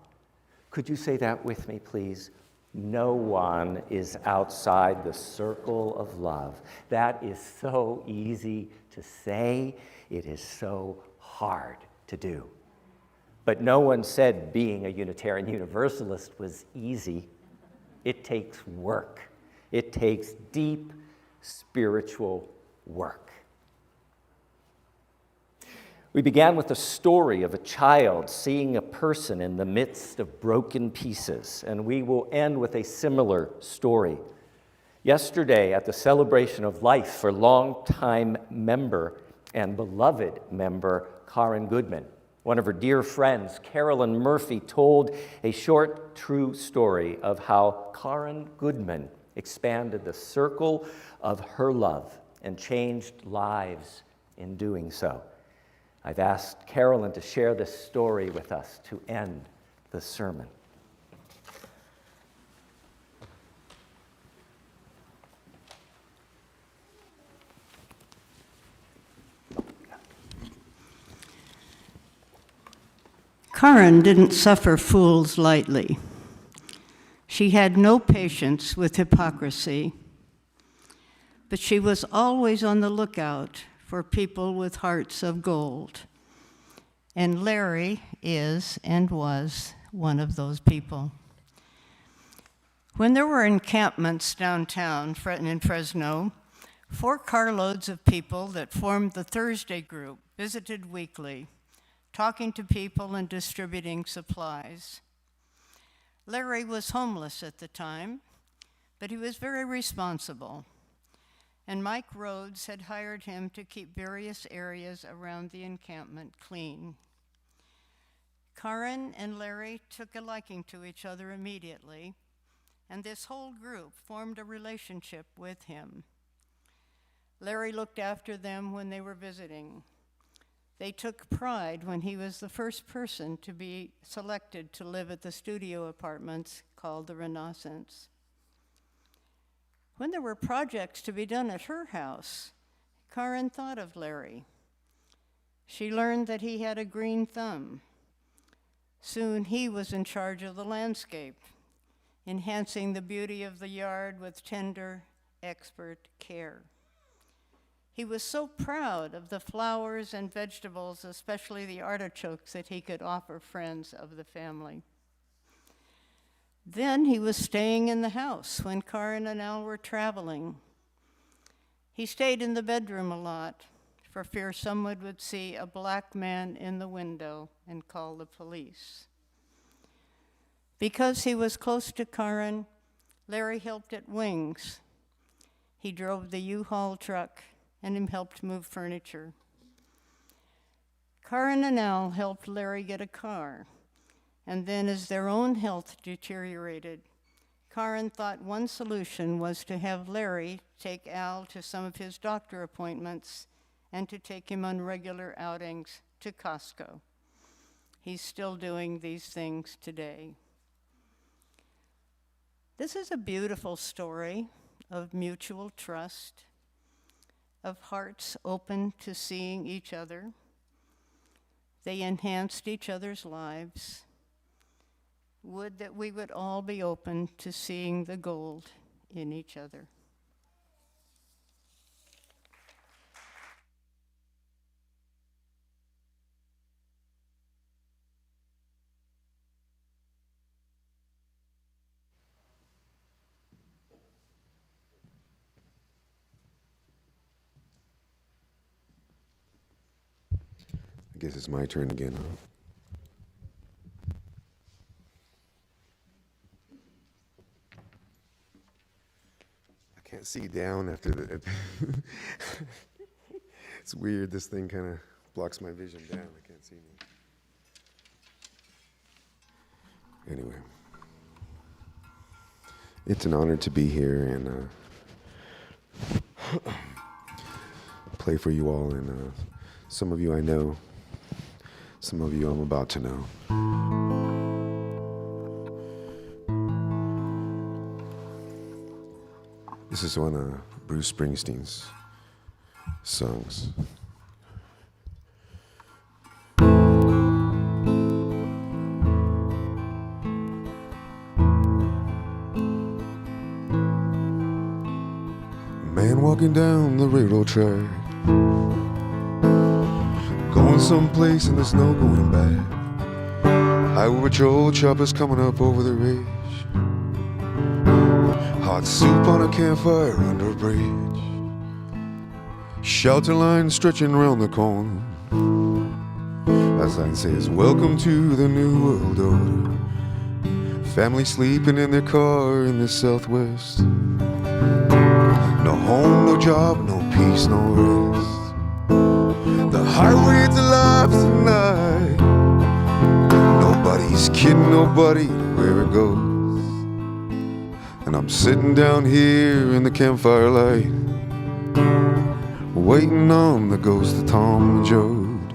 Could you say that with me, please? No one is outside the circle of love. That is so easy to say. It is so hard to do. But no one said being a Unitarian Universalist was easy. It takes work. It takes deep spiritual work. We began with a story of a child seeing a person in the midst of broken pieces, and we will end with a similar story. Yesterday, at the celebration of life for longtime member and beloved member Karen Goodman, one of her dear friends, Carolyn Murphy, told a short, true story of how Karen Goodman expanded the circle of her love and changed lives in doing so. I've asked Carolyn to share this story with us to end the sermon. Karen didn't suffer fools lightly. She had no patience with hypocrisy, but she was always on the lookout for people with hearts of gold. And Larry is and was one of those people. When there were encampments downtown in Fresno, 4 carloads of people that formed the Thursday group visited weekly, talking to people and distributing supplies. Larry was homeless at the time, but he was very responsible. And Mike Rhodes had hired him to keep various areas around the encampment clean. Karen and Larry took a liking to each other immediately, and this whole group formed a relationship with him. Larry looked after them when they were visiting. They took pride when he was the first person to be selected to live at the studio apartments called the Renaissance. When there were projects to be done at her house, Karen thought of Larry. She learned that he had a green thumb. Soon he was in charge of the landscape, enhancing the beauty of the yard with tender, expert care. He was so proud of the flowers and vegetables, especially the artichokes, that he could offer friends of the family. Then he was staying in the house when Karen and Al were traveling. He stayed in the bedroom a lot for fear someone would see a black man in the window and call the police. Because he was close to Karen, Larry helped at Wings. He drove the U-Haul truck and he helped move furniture. Karen and Al helped Larry get a car, and then as their own health deteriorated, Karen thought one solution was to have Larry take Al to some of his doctor appointments and to take him on regular outings to Costco. He's still doing these things today. This is a beautiful story of mutual trust, of hearts open to seeing each other. They enhanced each other's lives. Would that we would all be open to seeing the gold in each other. I guess it's my turn again, huh? I can't see down after the... It's weird, this thing kind of blocks my vision down. I can't see anything. Anyway. It's an honor to be here and play for you all, and some of you I know. Some of you I'm about to know. This is one of Bruce Springsteen's songs. Man walking down the railroad track, going someplace and there's no going back. Highway patrol choppers coming up over the ridge. Hot soup on a campfire under a bridge. Shelter line stretching around the corner. That sign says, welcome to the new world order. Family sleeping in their car in the Southwest. No home, no job, no peace, no rest. The highway's alive tonight. Nobody's kidding nobody where it goes. And I'm sitting down here in the campfire light, waiting on the ghost of Tom and Joad.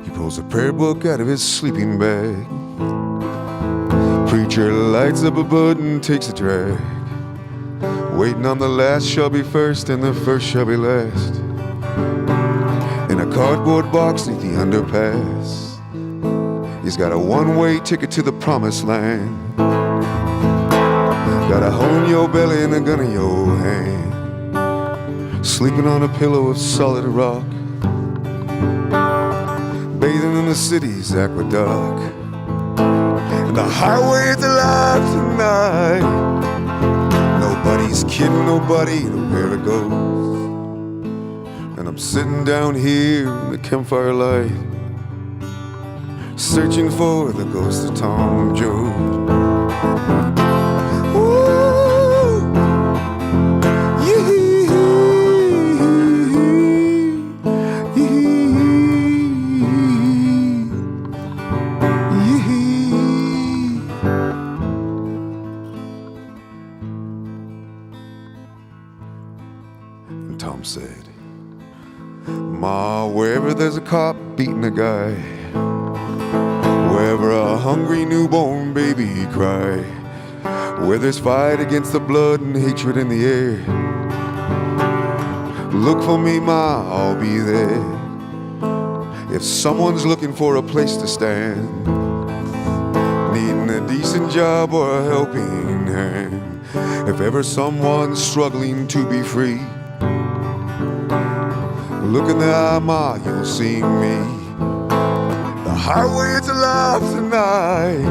He pulls a prayer book out of his sleeping bag. Preacher lights up a bud and takes a drag. Waiting on the last shall be first and the first shall be last. In a cardboard box neath the underpass, he's got a one-way ticket to the promised land. Got a hole in your belly and a gun in your hand. Sleeping on a pillow of solid rock, bathing in the city's aqueduct. And the highway's alive tonight. Nobody's kidding nobody where it goes. And I'm sitting down here in the campfire light, searching for the ghost of Tom Joad. Ooh, yee, And Tom said, Ma, wherever there's a cop beating a guy, wherever a hungry newborn baby cry, where there's fight against the blood and hatred in the air, look for me, Ma, I'll be there. If someone's looking for a place to stand, needing a decent job or a helping hand, if ever someone's struggling to be free, look in the eye, Ma, you'll see me. The highway to love tonight.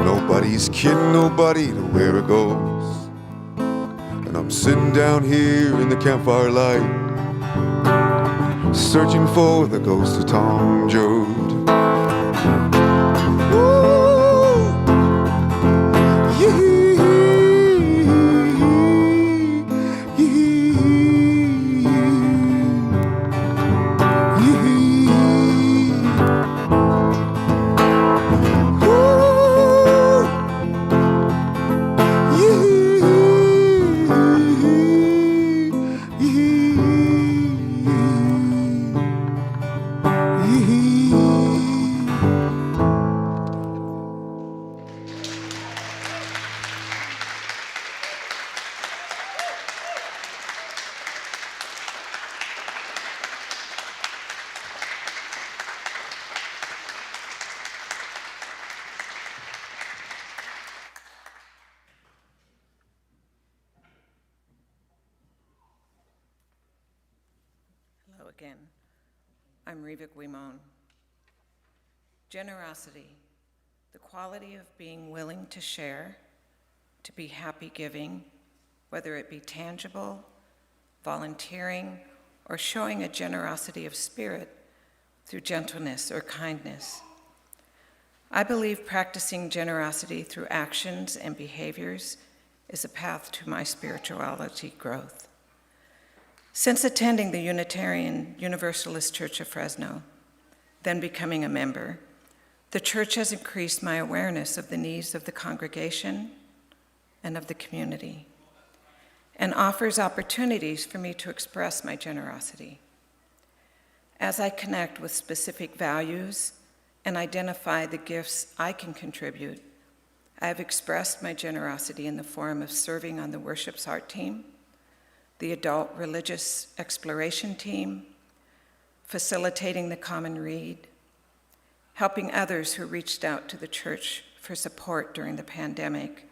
Nobody's kidding nobody to where it goes. And I'm sitting down here in the campfire light, searching for the ghost of Tom Joad. Hello again. I'm Riva Guimon. Generosity, the quality of being willing to share, to be happy giving, whether it be tangible, volunteering, or showing a generosity of spirit through gentleness or kindness. I believe practicing generosity through actions and behaviors is a path to my spirituality growth. Since attending the Unitarian Universalist Church of Fresno, then becoming a member, the church has increased my awareness of the needs of the congregation and of the community, and offers opportunities for me to express my generosity. As I connect with specific values and identify the gifts I can contribute, I have expressed my generosity in the form of serving on the worship's art team, the adult religious exploration team, facilitating the common read, helping others who reached out to the church for support during the pandemic,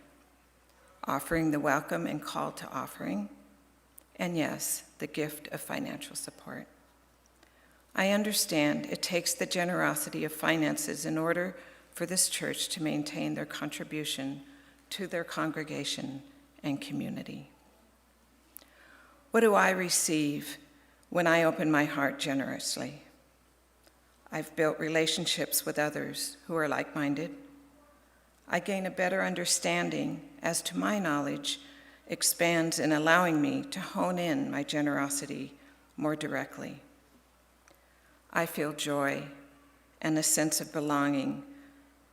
offering the welcome and call to offering, and yes, the gift of financial support. I understand it takes the generosity of finances in order for this church to maintain their contribution to their congregation and community. What do I receive when I open my heart generously? I've built relationships with others who are like-minded. I gain a better understanding as to my knowledge expands in allowing me to hone in my generosity more directly. I feel joy and a sense of belonging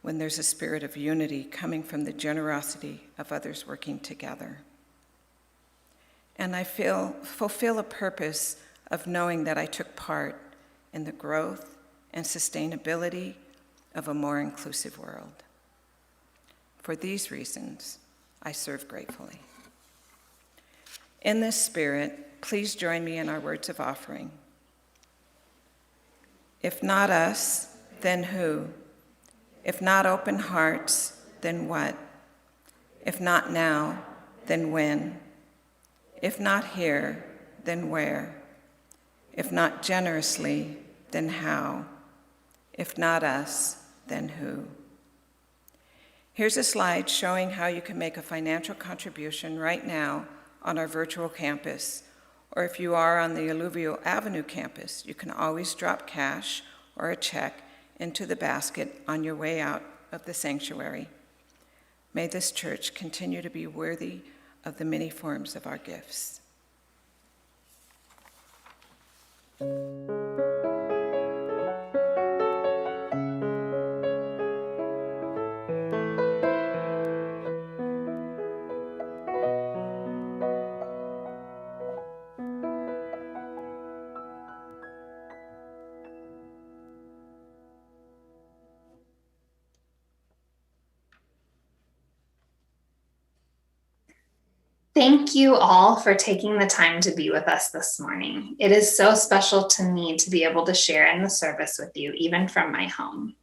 when there's a spirit of unity coming from the generosity of others working together. And I fulfill a purpose of knowing that I took part in the growth and sustainability of a more inclusive world. For these reasons, I serve gratefully. In this spirit, please join me in our words of offering. If not us, then who? If not open hearts, then what? If not now, then when? If not here, then where? If not generously, then how? If not us, then who? Here's a slide showing how you can make a financial contribution right now on our virtual campus, or if you are on the Alluvial Avenue campus, you can always drop cash or a check into the basket on your way out of the sanctuary. May this church continue to be worthy of the many forms of our gifts. Thank you all for taking the time to be with us this morning. It is so special to me to be able to share in the service with you, even from my home.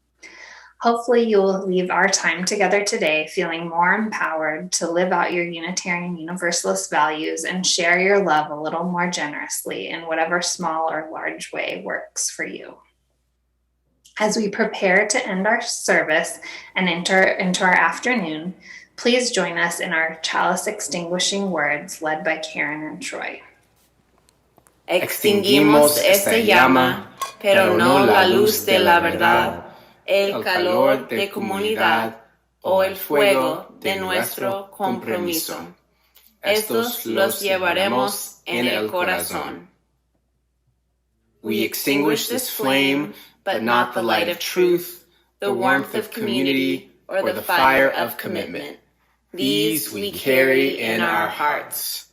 Hopefully, you will leave our time together today feeling more empowered to live out your Unitarian Universalist values and share your love a little more generously in whatever small or large way works for you. As we prepare to end our service and enter into our afternoon, please join us in our chalice extinguishing words led by Karen and Troy. Extinguimos esta llama, pero no la luz de la verdad, el calor de comunidad o el fuego de nuestro compromiso. Estos los llevaremos en el corazón. We extinguish this flame, but not the light of truth, the warmth of community, or the fire of commitment. These we carry in our hearts.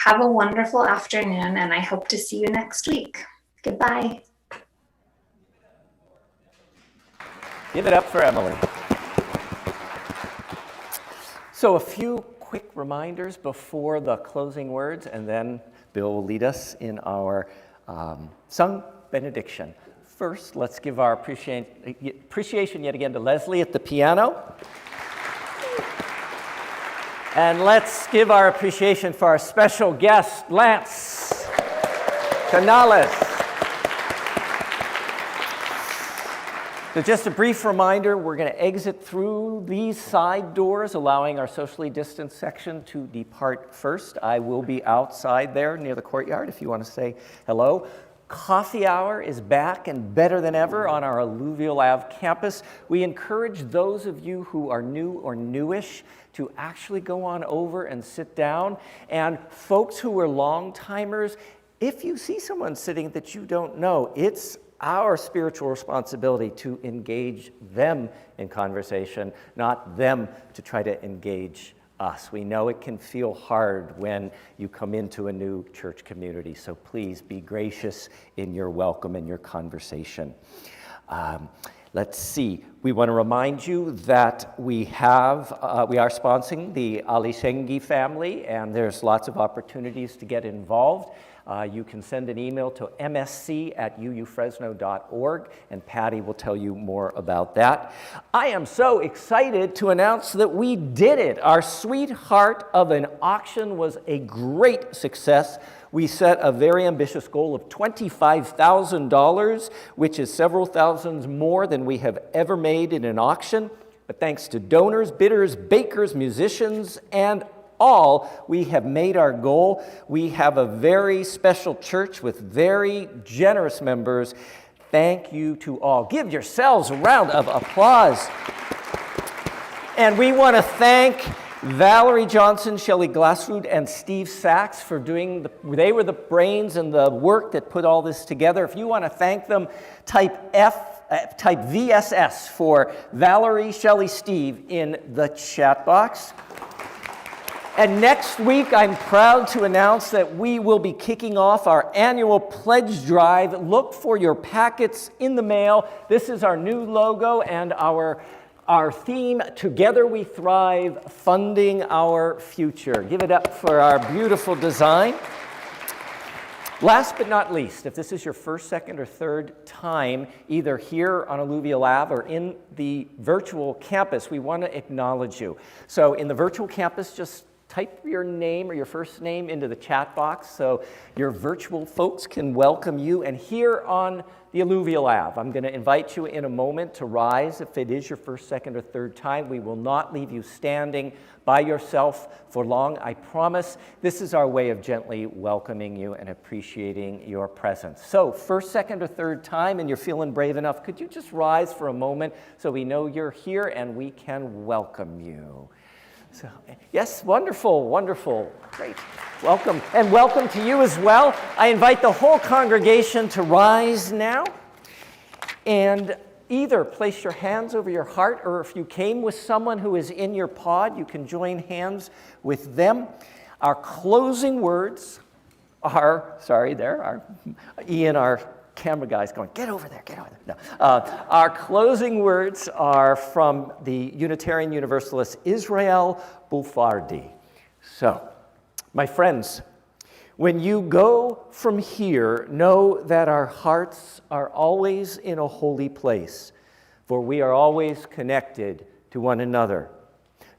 Have a wonderful afternoon, and I hope to see you next week. Goodbye. Give it up for Emily. So a few quick reminders before the closing words, and then Bill will lead us in our sung benediction. First, let's give our appreciation yet again to Leslie at the piano. And let's give our appreciation for our special guest, Lance Canales. So just a brief reminder, we're going to exit through these side doors, allowing our socially distanced section to depart first. I will be outside there near the courtyard if you want to say hello. Coffee hour is back and better than ever on our Alluvial Ave campus. We encourage those of you who are new or newish to actually go on over and sit down. And folks who are long-timers, if you see someone sitting that you don't know, it's our spiritual responsibility to engage them in conversation, not them to try to engage us. We know it can feel hard when you come into a new church community, so please be gracious in your welcome and your conversation. Let's see. We want to remind you that we are sponsoring the Alisengi family, and there's lots of opportunities to get involved. You can send an email to msc@uufresno.org, and Patty will tell you more about that. I am so excited to announce that we did it. Our sweetheart of an auction was a great success. We set a very ambitious goal of $25,000, which is several thousands more than we have ever made in an auction. But thanks to donors, bidders, bakers, musicians, and all, we have made our goal. We have a very special church with very generous members. Thank you to all. Give yourselves a round of applause. And we want to thank Valerie Johnson, Shelley Glassrud, and Steve Sachs for they were the brains and the work that put all this together. If you want to thank them, type VSS for Valerie, Shelley, Steve in the chat box. And next week, I'm proud to announce that we will be kicking off our annual pledge drive. Look for your packets in the mail. This is our new logo and our theme, Together We Thrive, Funding Our Future. Give it up for our beautiful design. Last but not least, if this is your first, second, or third time, either here on Alluvial Ave or in the virtual campus, we want to acknowledge you. So in the virtual campus, just type your name or your first name into the chat box so your virtual folks can welcome you. And here on the Alluvial Ave, I'm going to invite you in a moment to rise. If it is your first, second, or third time, we will not leave you standing by yourself for long, I promise. This is our way of gently welcoming you and appreciating your presence. So first, second, or third time, and you're feeling brave enough, could you just rise for a moment so we know you're here and we can welcome you? So, yes, wonderful, wonderful, great. Welcome, and welcome to you as well. I invite the whole congregation to rise now and either place your hands over your heart, or if you came with someone who is in your pod, you can join hands with them. Our closing words are, Ian, our camera guy's going, get over there, get over there. No. Our closing words are from the Unitarian Universalist Israel Bulfardi. So, my friends, when you go from here, know that our hearts are always in a holy place, for we are always connected to one another.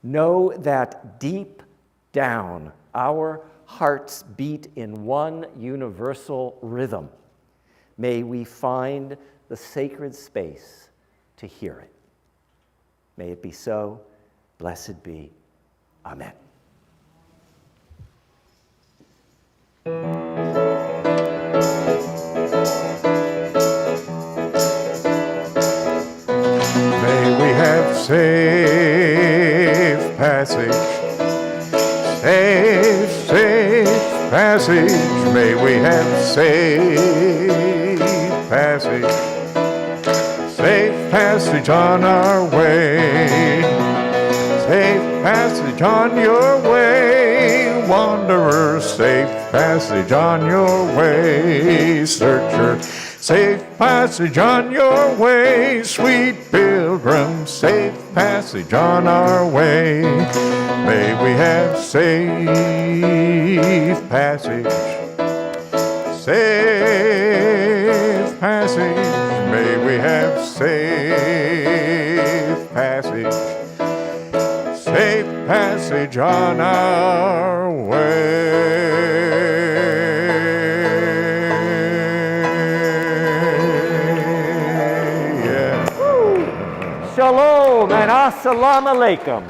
Know that deep down, our hearts beat in one universal rhythm. May we find the sacred space to hear it. May it be so. Blessed be. Amen. May we have safe passage, safe passage. May we have safe passage on our way. Safe passage on your way, wanderer. Safe passage on your way, searcher. Safe passage on your way, sweet pilgrim. Safe passage on our way. May we have safe passage. Safe passage. May we have safe passage. Safe passage on our way. Shalom and assalamu alaikum.